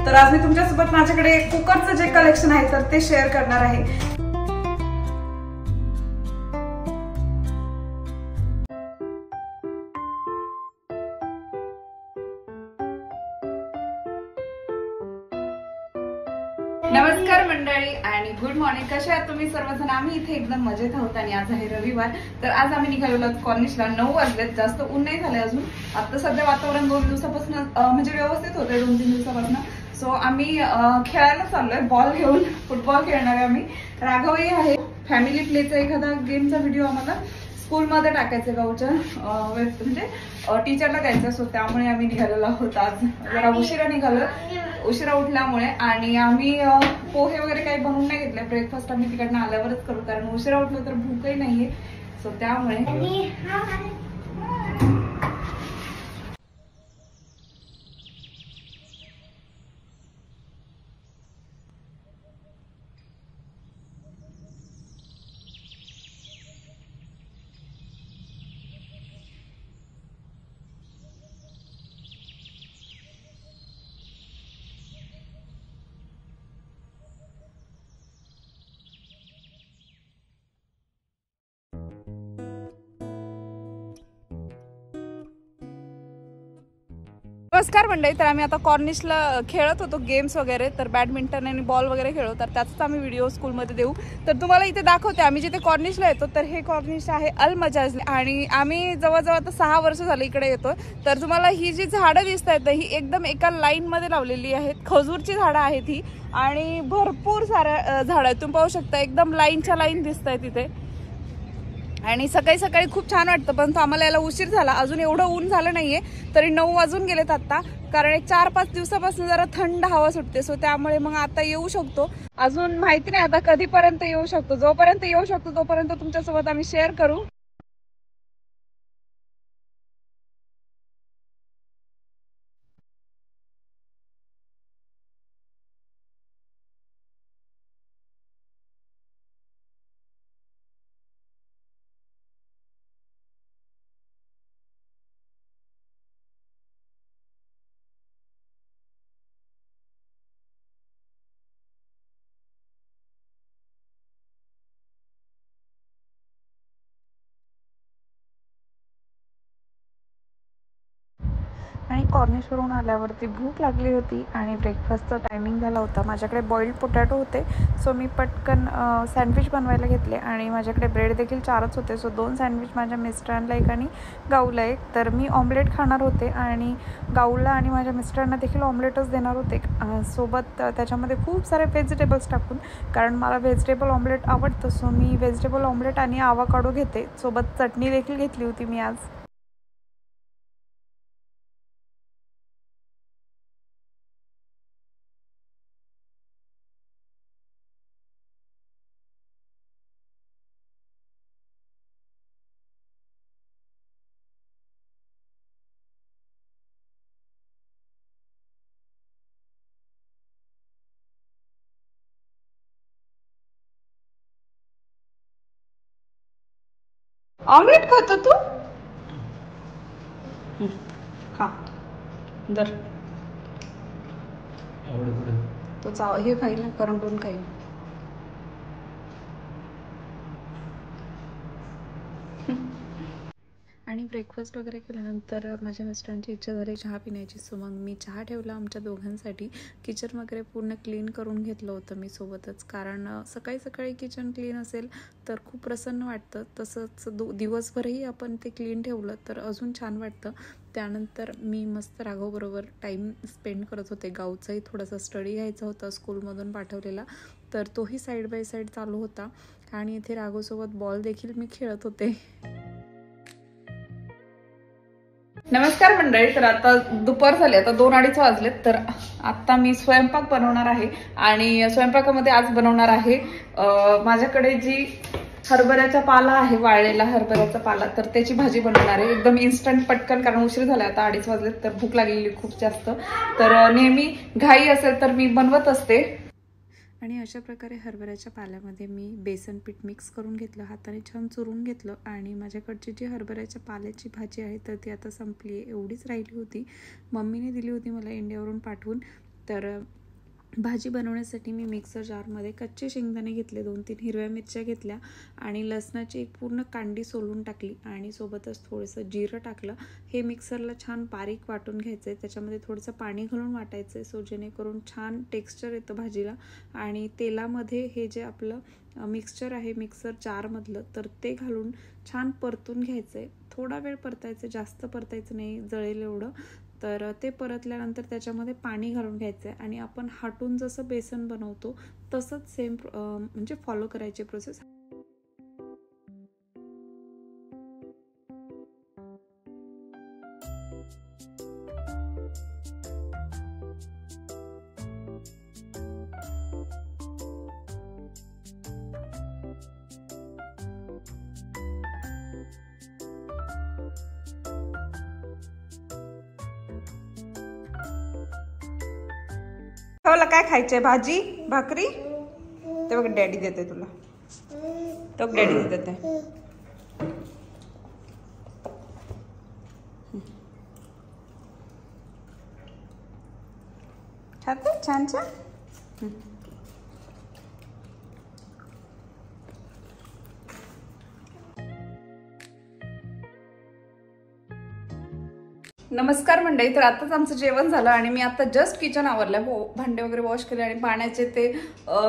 तर आज मी तुमच्यासोबत माझ्याकडे कुकरचं जे कलेक्शन आहे तर ते शेअर करणार आहे। नमस्कार मंडळी आणि गुड मॉर्निंग। कशा आहात तुम्ही सर्वजण? आम्ही इथे एकदम मजेत आहोत आणि आज आहे रविवार। तर आज आम्ही निघालेलो आहोत कॉर्निशला। 9 वाजलेत, जास्त ऊन नाही झाले अजून। आता सध्या वातावरण 2 दिवसापासून म्हणजे व्यवस्थित होते, 2-3 दिवसापासून। सो आम्ही खेळायला चाललोय, बॉल घेऊन फुटबॉल खेळणार आहे आम्ही। राघवही आहे। फॅमिली प्लेचा एखादा गेमचा व्हिडिओ आम्हाला स्कूलमध्ये टाकायचं गावच्या म्हणजे टीचरला द्यायचं, सो त्यामुळे आम्ही निघालेलो आहोत। आज जरा उशिरा निघालो, उशिरा उठल्यामुळे। आणि आम्ही पोहे वगैरे काही बनवून नाही घेतले, ब्रेकफास्ट आम्ही तिकडनं आल्यावरच करू, कारण उशिरा उठलो तर भूकही नाहीये, सो त्यामुळे। नमस्कार मंडळी। तर आम्ही आता कॉर्निशला खेळत होतो गेम्स वगैरे, तर बॅडमिंटन आणि बॉल वगैरे खेळतो, तर त्याचाच आम्ही व्हिडिओ स्कूलमध्ये देऊ। तर तुम्हाला इथे दाखवते, आम्ही जिथे कॉर्निशला येतो तर हे कॉर्निश आहे अल मजाज, आणि आम्ही जवळजवळ आता 6 वर्ष झाले इकडे येतो। तर तुम्हाला ही जी झाडं दिसत आहेत ही एकदम एका लाईन मध्ये लावलेली आहेत, खजूरची झाडं आहेत ही, आणि भरपूर साऱ्या झाडं आहेत, तुम्ही पाहू शकता, एकदम लाईनच्या लाईन दिसत आहेत इथे। आणि सकाळी सकाळी खूप छान वाटतं, पण आम्हाला याला उशीर झाला, अजून एवढं ऊन झालं नाहीये, तरी 9 वाजून गेलेत आता, कारण 4-5 दिवसापासून जरा थंड हवा सुटते, सो त्यामुळे मग आता येऊ शकतो। अजून माहिती नाही आता कधीपर्यंत येऊ शकतो, जोपर्यंत येऊ शकतो तोपर्यंत तुमच्यासोबत आम्ही शेअर करू। आणि कॉर्निशवरून आल्यावरती भूक लागली होती आणि ब्रेकफास्टचा टायमिंग झाला होता। माझ्याकडे बॉइल्ड पोटॅटो होते, सो मी पटकन सँडविच बनवायला घेतले, आणि माझ्याकडे ब्रेड देखील 4च होते, सो 2 सँडविच माझ्या मिस्टरांना एक आणि गाऊला एक। तर मी ऑमलेट खाणार होते आणि गाऊला आणि माझ्या मिस्टरांना देखील ऑमलेटच देणार होते, सोबत त्याच्यामध्ये खूप सारे व्हेजिटेबल्स टाकून, कारण मला व्हेजिटेबल ऑमलेट आवडतं, सो मी व्हेजिटेबल ऑमलेट आणि आवाकाडो घेते, सोबत चटणी देखील घेतली होती मी आज। ऑमलेट खातो तू? खा, दर तो हे खाईल ना, करंटून खाईल। आणि ब्रेकफास्ट वगैरे केल्यानंतर माझ्या मिस्टरांची इच्छा झाली चहा पिण्याची, सो मग मी चहा ठेवला आमच्या दोघांसाठी। किचन वगैरे पूर्ण क्लीन करून घेतलं होतं मी सोबतच, कारण सकाळी सकाळी किचन क्लीन असेल तर खूप प्रसन्न वाटतं, तसंच दिवसभरही आपण ते क्लीन ठेवलं तर अजून छान वाटतं। त्यानंतर मी मस्त राघवबरोबर टाईम स्पेंड करत होते, गावचाही थोडासा स्टडी घ्यायचा होता स्कूलमधून पाठवलेला, तर तोही साईड बाय साईड चालू होता, आणि इथे राघवसोबत बॉल देखील मी खेळत होते। नमस्कार मंडळी। तर आता दुपार झाली, आता 2-2:30 वाजलेत, तर आता मी स्वयंपाक बनवणार आहे, आणि स्वयंपाकामध्ये आज बनवणार आहे माझ्याकडे जी हरभऱ्याचा पाला आहे, वाळलेला हरभऱ्याचा पाला, तर त्याची भाजी बनवणार आहे, एकदम इन्स्टंट पटकन, कारण उशीर झाला, आता 2:30 वाजलेत, तर भूक लागलेली खूप जास्त, तर नेहमी घाई असेल तर मी बनवत असते। आणि अशा प्रकारे हरभऱ्याच्या पाल्यामध्ये मी बेसन पीठ मिक्स करून घेतलं, हाताने छान चुरून घेतलं, आणि माझ्याकडची जी हरभऱ्याच्या पाल्याची भाजी आहे तर ती आता संपली आहे, एवढीच राहिली होती, मम्मीने दिली होती मला इंडियावरून पाठवून, तर भाजी बनवण्यासाठी मी मिक्सर जारमध्ये कच्चे शेंगदाणे घेतले, 2-3 हिरव्या मिरच्या घेतल्या आणि लसणाची एक पूर्ण कांडी सोलून टाकली आणि सोबतच थोडंसं जिरं टाकलं. हे मिक्सरला छान बारीक वाटून घ्यायचं आहे. त्याच्यामध्ये थोडंसं पाणी घालून वाटायचं आहे, सो जेणेकरून छान टेक्स्चर येतं भाजीला. आणि तेलामध्ये हे जे आपलं मिक्सचर आहे मिक्सर जारमधलं, तर ते घालून छान परतून घ्यायचं आहे. थोडा वेळ परतायचं, जास्त परतायचं नाही, जळेल एवढं. तर ते परतल्यानंतर त्याच्यामध्ये पाणी घालून घ्यायचं आहे आणि आपण हाटून जसं बेसन बनवतो तसंच सेम म्हणजे फॉलो करायची प्रोसेस. तुला काय खायचंय? भाजी भाकरी? ते बघ डॅडी देते तुला, तो डॅडी देते. खाते छान छान. नमस्कार मंडळी. तर आताच आमचं जेवण झालं आणि मी आता जस्ट किचन आवरलं, भांडे वगैरे वॉश केले आणि पाण्याचे ते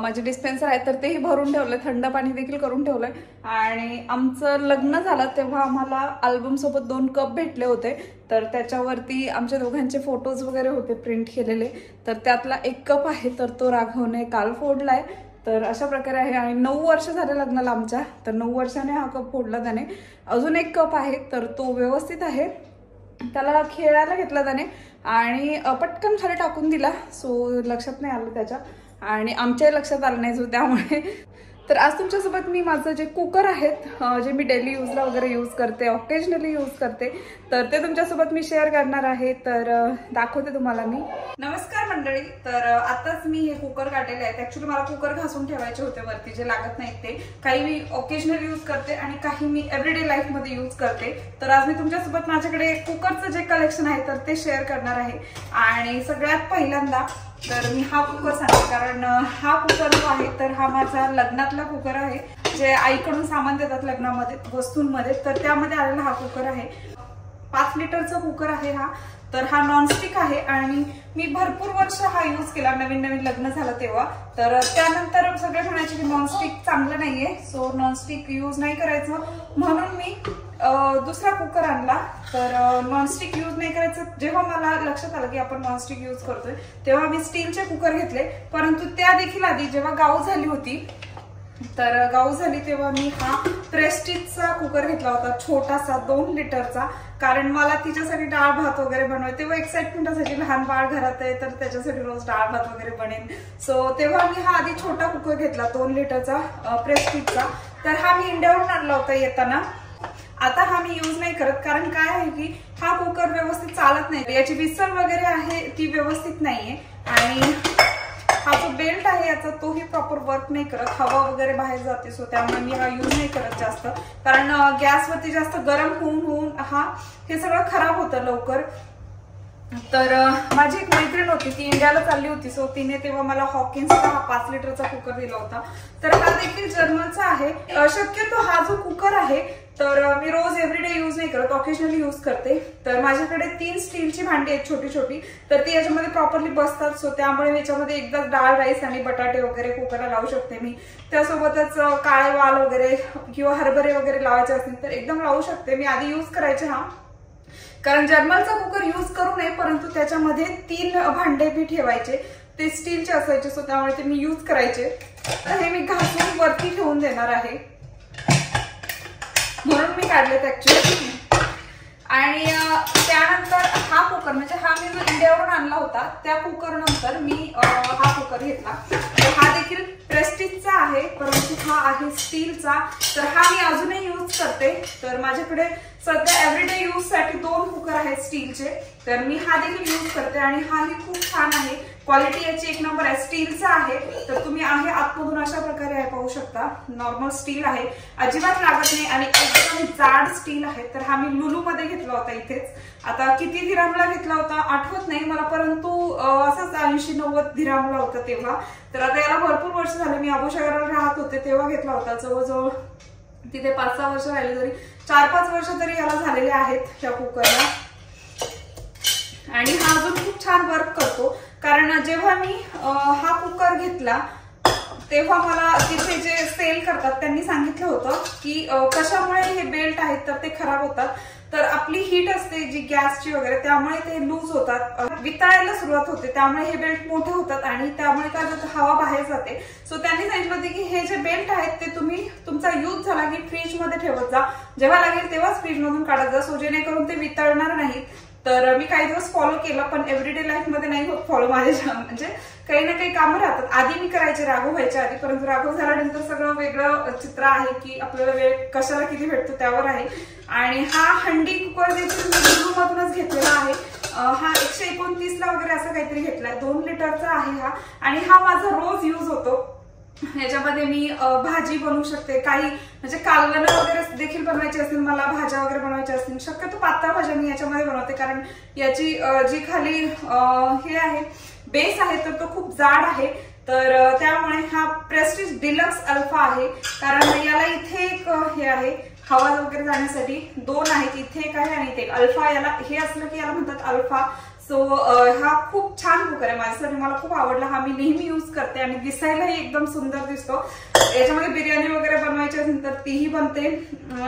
माझे डिस्पेन्सर आहे तर तेही भरून ठेवलं, थंड पाणी देखील करून ठेवलंय. आणि आमचं लग्न झालं तेव्हा आम्हाला अल्बम सोबत 2 कप भेटले होते, तर त्याच्यावरती आमच्या दोघांचे फोटोज वगैरे होते प्रिंट केलेले. तर त्यातला 1 कप आहे तर तो राघवने काल फोडलाय. तर अशा प्रकारे आहे. आणि 9 वर्ष झाले लग्नाला आमच्या, तर 9 वर्षाने हा कप फोडला त्याने. अजून 1 कप आहे तर तो व्यवस्थित आहे. त्याला खेळायला घेतला त्याने आणि पटकन खाली टाकून दिला, सो लक्षात नाही आलं त्याच्या आणि आमच्याही लक्षात आलं नाही, सो त्यामुळे. तर आज तुमच्यासोबत मी माझं जे कुकर आहेत जे मी डेली यूजला वगैरे यूज करते, ऑकेजनली यूज करते, तर ते तुमच्यासोबत मी शेअर करणार आहे. तर दाखवते तुम्हाला मी. नमस्कार मंडळी. तर आताच मी हे कुकर काढलेले आहेत. ऍक्च्युली मला कुकर घासून ठेवायचे होते वरती, जे लागत नाहीत ते. काही मी ऑकेजनली यूज करते आणि काही मी एव्हरीडे लाईफ मध्ये यूज करते. तर आज मी तुमच्यासोबत माझ्याकडे कुकरचं जे कलेक्शन आहे तर ते शेअर करणार आहे. आणि सगळ्यात पहिल्यांदा तर मी हा कुकर सांगते, कारण हा कुकर जो आहे तर हा माझा लग्नातला कुकर आहे, जे आईकडून सामान देतात लग्नामध्ये वस्तूंमध्ये, तर त्यामध्ये आलेला हा कुकर आहे. 5 लिटरचा कुकर आहे हा. तर हा नॉनस्टिक आहे आणि मी भरपूर वर्ष हा यूज केला, नवीन नवीन लग्न झालं तेव्हा. तर त्यानंतर सगळे म्हणायचे की नॉनस्टिक चांगलं नाहीये, सो नॉनस्टिक यूज नाही करायचं, म्हणून मी दुसरा कुकर आणला. तर नॉनस्टिक यूज नाही करायचं. जेव्हा मला लक्षात आलं की आपण नॉनस्टिक यूज करतोय तेव्हा मी स्टीलचे कुकर घेतले. परंतु त्या देखील आधी जेव्हा गाव झाली होती, तर गाव झाली तेव्हा मी हा प्रेस्टिजचा कुकर घेतला होता, छोटासा 2 लिटरचा. कारण मला तिच्यासाठी डाळ भात वगैरे बनवायचे, तेव्हा एक्साइटमेंट असायची, लहान बाळ घरात आहे तर त्याच्यासाठी रोज डाळ भात वगैरे बनेल. सो तेव्हा मी हा आधी छोटा कुकर घेतला 2 लिटरचा प्रेस्टिजचा. तर हा मी इंडियावरून आणला होता येताना. आता हा मी यूज नाही करत, कारण काय आहे की हा कुकर व्यवस्थित चालत नाही, याची विसल वगैरे आहे ती व्यवस्थित नाहीये. आणि हा जो बेल्ट आहे याचा तोही प्रॉपर वर्क नाही करत, हवा वगैरे बाहेर जाते, सो त्यामुळे मी हा यूज नाही करत जास्त. कारण गॅसवरती जास्त गरम होऊन हे सगळं खराब होतं लवकर. तर माझी एक मैत्रीण होती, ती इंडियाला चालली होती, सो तिने तेव्हा मला हॉकिन्सचा हा 5 लिटरचा कुकर दिला होता. तर हा देखील जर्मनचा आहे. शक्यतो हा जो कुकर आहे तर मी रोज एव्हरीडे यूज नाही करत, ऑकेजनली यूज करते. तर माझ्याकडे 3 स्टीलची भांडी आहेत छोटी छोटी, तर ती याच्यामध्ये प्रॉपरली बसतात, सो त्यामुळे याच्यामध्ये एकदा डाळ राईस आणि बटाटे वगैरे कुकरला लावू शकते मी. त्यासोबतच काळे वाल वगैरे किंवा हरभरे वगैरे लावायचे असतील तर एकदम लावू शकते. मी आधी यूज करायचे हा, कारण जर्मनचा कुकर यूज करू नये, परंतु त्याच्यामध्ये 3 भांडे मी ठेवायचे, ते स्टीलचे असायचे, सो त्यामुळे ते मी यूज करायचे. तर हे मी घासून वरती ठेवून देणार आहे, म्हणून मी काढलेत ऍक्च्युअली. आणि त्यानंतर हा कुकर, म्हणजे हा मी जो इंडियावरून आणला होता त्या कुकर नंतर मी हा कुकर घेतला. हा देखील प्रेस्टिजचा आहे, परंतु हा आहे स्टीलचा. तर हा मी अजूनही यूज करते. तर माझ्याकडे सध्या एव्हरीडे यूज साठी 2 कुकर आहेत स्टीलचे, तर मी हा देखील यूज करते आणि हाही खूप छान आहे. क्वालिटी याची एक नंबर आहे. स्टीलचा आहे, तर तुम्ही आहे आतमधून अशा प्रकारे आहे पाहू शकता. नॉर्मल स्टील आहे, अजिबात लागत नाही आणि एकदम जाड स्टील आहे. तर हा मी लुलू मध्ये घेतला होता इथेच. आता किती दिरामला घेतला होता आठवत नाही मला, परंतु असाच 80-90 दिरामला होता तेव्हा. तर आता याला भरपूर वर्ष झाले. मी अबुशहराला राहत होते तेव्हा घेतला होता. जवळजवळ तिथे 5-6 वर्ष राहिले, तरी 4-5 वर्ष तरी याला झालेले आहेत या कुकरला. आणि हा अजून खूप छान वर्क करतो, कारण जेव्हा मी हा कुकर घेतला तेव्हा मला तिथे जे सेल करतात त्यांनी सांगितलं होतं की कशामुळे हे बेल्ट आहेत तर ते खराब होतात. तर आपली हीट असते जी गॅसची वगैरे, त्यामुळे ते लूज होतात, वितळायला सुरुवात होते, त्यामुळे हे बेल्ट मोठे होतात आणि त्यामुळे काय होतं, हवा बाहेर जाते. सो त्यांनी सांगितलं होते की हे जे बेल्ट आहेत ते तुम्ही तुमचा यूज झाला की फ्रीज मध्ये ठेवत जा, जेव्हा लागेल तेव्हाच फ्रीज मधून काढत जा, सो जेणेकरून ते वितळणार नाहीत. तर मी काही दिवस फॉलो केलं, पण एव्हरीडे लाईफ मध्ये नाही होत फॉलो माझ्या, म्हणजे काही ना काही कामं राहतात. आधी मी करायचे राघव व्हायच्या आधी, परंतु राघव झाल्यानंतर सगळं वेगळं चित्र आहे की आपल्याला वेळ कशाला किती भेटतो त्यावर आहे. आणि हा हंडी कुकर देखील मी लुलू मधूनच घेतलेला आहे. हा 129 ला वगैरे असं काहीतरी घेतलाय. 2 लिटरचा आहे हा आणि हा माझा रोज यूज होतो. याच्यामध्ये मी भाजी बनवू शकते, काही म्हणजे कालवणं वगैरे देखील बनवायची असतील, मला भाज्या वगैरे बनवायच्या असतील, शक्यतो पातळ भाज्या मी याच्यामध्ये बनवते, कारण याची जी खाली हे आहे बेस आहे तर तो खूप जाड आहे. तर त्यामुळे हा प्रेस्टिज डिलक्स अल्फा आहे, कारण याला इथे एक हे आहे हवा वगैरे जाण्यासाठी, 2 आहेत, इथे एक आहे आणि इथे एक. अल्फा याला हे असलं की याला म्हणतात अल्फा. सो हा खूप छान कुकर आहे माझ्यासाठी, मला खूप आवडला. हा मी नेहमी यूज करते आणि दिसायलाही एकदम सुंदर दिसतो. याच्यामध्ये बिर्याणी वगैरे बनवायची असेल तर तीही बनते.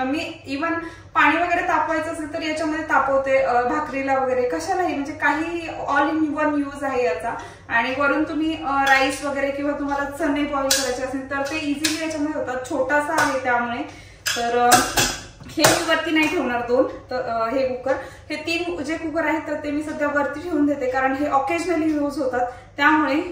मी इव्हन पाणी वगैरे तापवायचं असेल तर याच्यामध्ये तापवते, भाकरीला वगैरे कशालाही, म्हणजे काही ऑल इन वन यूज आहे याचा. आणि वरून तुम्ही राईस वगैरे किंवा तुम्हाला चणे बॉईल करायचे असेल तर ते इझिली याच्यामध्ये होतात. छोटासा आहे त्यामुळे. तर हे मी वरती नाही ठेवणार 2, तर हे कुकर, हे 3 जे कुकर आहेत तर ते मी सध्या वरती ठेवून देते, कारण हे ऑकेजनली यूज होतात त्यामुळे.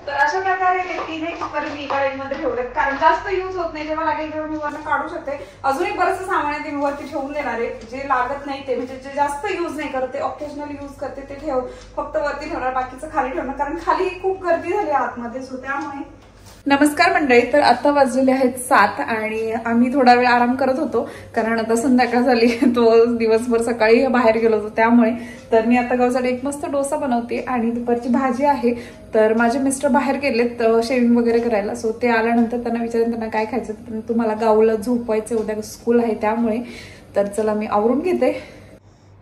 तर अशा प्रकारे हे 3 कुकर मी एका मध्ये ठेवलेत, कारण जास्त यूज होत नाही. जेव्हा लागेल तेव्हा मी वरती काढू शकते. अजूनही बरंच सामान आहे ते मी वरती ठेवून देणार आहे. जे लागत नाही ते, म्हणजे जे जास्त यूज नाही करते, ऑकेजनली यूज करते ते फक्त वरती ठेवणार, बाकीचं खाली ठेवणार, कारण खाली खूप गर्दी झाली आतमध्ये. सो त्यामुळे नमस्कार मंडळी. तर आता वाजलेले आहेत 7 आणि आम्ही थोडा वेळ आराम करत होतो, कारण आता संध्याकाळ झाली, तो दिवसभर सकाळी बाहेर गेलो होतो त्यामुळे. तर मी आता गावसाठी एक मस्त डोसा बनवते आणि दुपारची भाजी आहे. तर माझे मिस्टर बाहेर गेलेत शेविंग वगैरे करायला, सो ते आल्यानंतर त्यांना विचारेन त्यांना काय खायचं. पण तुम्हाला गाऊला झोपवायचं, उद्या स्कूल आहे त्यामुळे. तर चला मी आवरून घेते.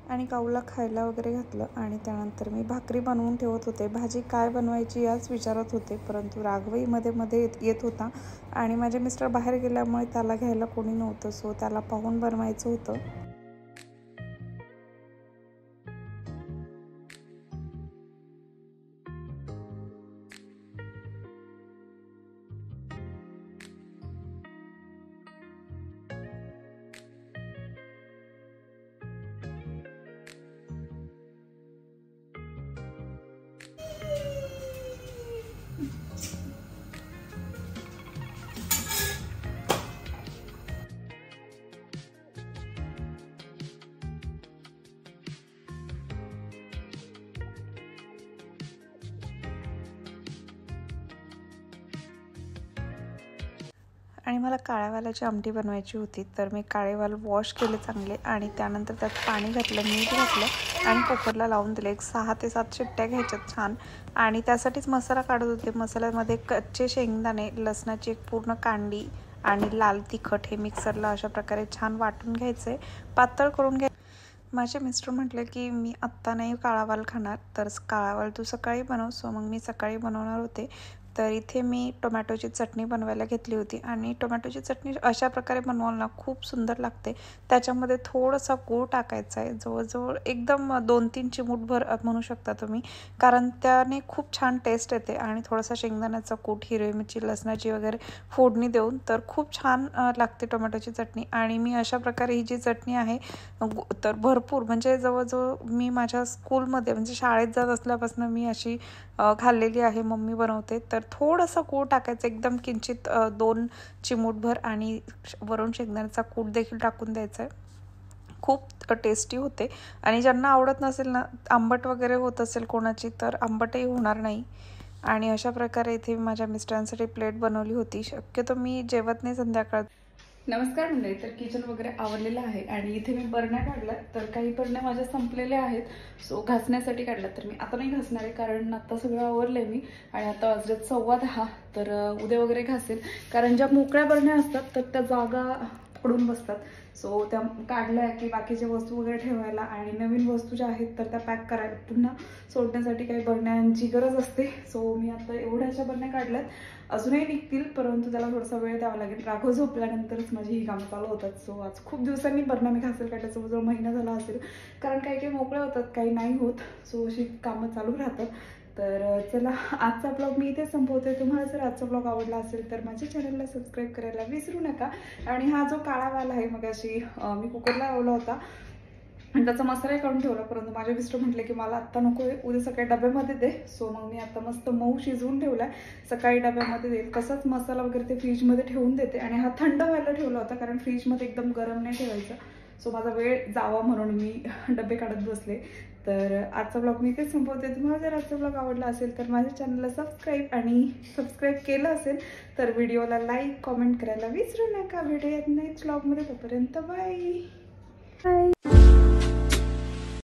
आणि गाऊला खायला वगैरे घातलं आणि त्यानंतर मी भाकरी बनवून ठेवत होते. भाजी काय बनवायची याच विचारत होते, परंतु राघवही मध्ये मध्ये येत होता आणि माझे मिस्टर बाहेर गेल्यामुळे त्याला घ्यायला कोणी नव्हतं, सो त्याला पाहून बनवायचं होतं. आणि मला काळ्यावालाची आमटी बनवायची होती, तर मी काळेवाल वॉश केले चांगले आणि त्यानंतर त्यात पाणी घातलं, मीठ घातलं आणि कुकरला लावून दिले. एक 6 ते 7 शिट्ट्या घ्यायच्यात छान. आणि त्यासाठीच मसाला काढत होते. मसाल्यामध्ये कच्चे शेंगदाणे, लसणाची एक पूर्ण कांडी आणि लाल तिखट हे मिक्सरला अशा प्रकारे छान वाटून घ्यायचे, पातळ करून घ्यायचे. माझे मिस्टर म्हटले की मी आत्ता नाही काळावाल खाणार, तर काळावाल तू सकाळी बनव. सो मग मी सकाळी बनवणार होते, तर इथे मी टोमॅटोची चटणी बनवायला घेतली होती आणि टोमॅटोची चटणी अशा प्रकारे बनवाल ना खूप सुंदर लागते. त्याच्यामध्ये थोडासा गूळ टाकायचा आहे, जवळजवळ एकदम 2-3 चिमूटभर म्हणू शकता तुम्ही, कारण त्याने खूप छान टेस्ट येते. आणि थोडासा शेंगदाण्याचा कूट, हिरवी मिरची, लसणाची वगैरे फोडणी देऊन तर खूप छान लागते टोमॅटोची चटणी. आणि मी अशा प्रकारे ही जी चटणी आहे तर भरपूर म्हणजे जवळजवळ मी माझ्या स्कूलमध्ये म्हणजे शाळेत जात असल्यापासून मी अशी खाल्लेली आहे. मम्मी बनवते तर थोडासा गूळ टाकायचा, एकदम किंचित 2 चिमूटभर, आणि वरून शेंगदाण्याचा कूट देखील टाकून द्यायचा आहे. खूप टेस्टी होते. आणि ज्यांना आवडत नसेल ना, आंबट वगैरे होत असेल कोणाची, तर आंबटही होणार नाही. आणि अशा प्रकारे इथे माझ्या मिस्टरांसाठी प्लेट बनवली होती. शक्यतो मी जेवत नाही संध्याकाळ. नमस्कार मंडळी. तर किचन वगैरे आवरलेलं आहे आणि इथे मी बरण्या काढल्या, तर काही बरण्या माझ्या संपलेल्या आहेत, सो घासण्यासाठी काढल्या. तर मी आता नाही घासणार आहे, कारण आता सगळं आवरलं आहे मी आणि आता वाजलेत 10:15. तर उद्या वगैरे घासेल, कारण ज्या मोकळ्या बरण्या असतात तर त्या जागा पडून बसतात. सो त्या काढल्या की बाकीच्या वस्तू वगैरे ठेवायला आणि नवीन वस्तू ज्या आहेत तर त्या पॅक करायला पुन्हा सोडण्यासाठी काही बरण्यांची गरज असते. सो मी आता एवढ्याशा बरण्या काढल्यात. अजूनही निघतील, परंतु त्याला थोडासा वेळ द्यावा लागेल. राघव झोपल्यानंतरच माझी ही कामं चालू होतात. सो आज खूप दिवसांनी बरण्या मी घासेल काढल्या, जवळजवळ महिना झाला असेल, कारण काही काही मोकळ्या होतात, काही नाही होत. सो अशी कामं चालू राहतात. तर चला, आजचा ब्लॉग मी इथे संपवते. तुम्हाला जर आजचा ब्लॉग आवडला असेल तर माझ्या चॅनलला सबस्क्राईब करायला विसरू नका. आणि हा जो काळा वाल आहे, मग अशी मी कुकरला लावला होता आणि त्याचा मसालाही काढून ठेवला, परंतु माझे मिस्टर म्हटले की मला आत्ता नको आहे, उद्या सकाळी डब्यामध्ये दे. सो मग मी आता मस्त मऊ शिजवून ठेवला, सकाळी डब्यामध्ये देईल. तसंच मसाला वगैरे ते फ्रीजमध्ये ठेवून देते. आणि हा थंड व्हायला ठेवला होता, कारण फ्रीजमध्ये एकदम गरम नाही ठेवायचा. सो माझा वेळ जावा म्हणून मी डबे काढत बसले. तर आजचा ब्लॉग मी इथेच संपवते. तुम्हाला जर आजचा ब्लॉग आवडला असेल तर माझ्या चॅनलला सबस्क्राईब केलं असेल तर व्हिडिओला लाईक, कॉमेंट करायला विसरू नका. भेटूयात नेक्स्ट ब्लॉगमध्ये. तोपर्यंत बाय.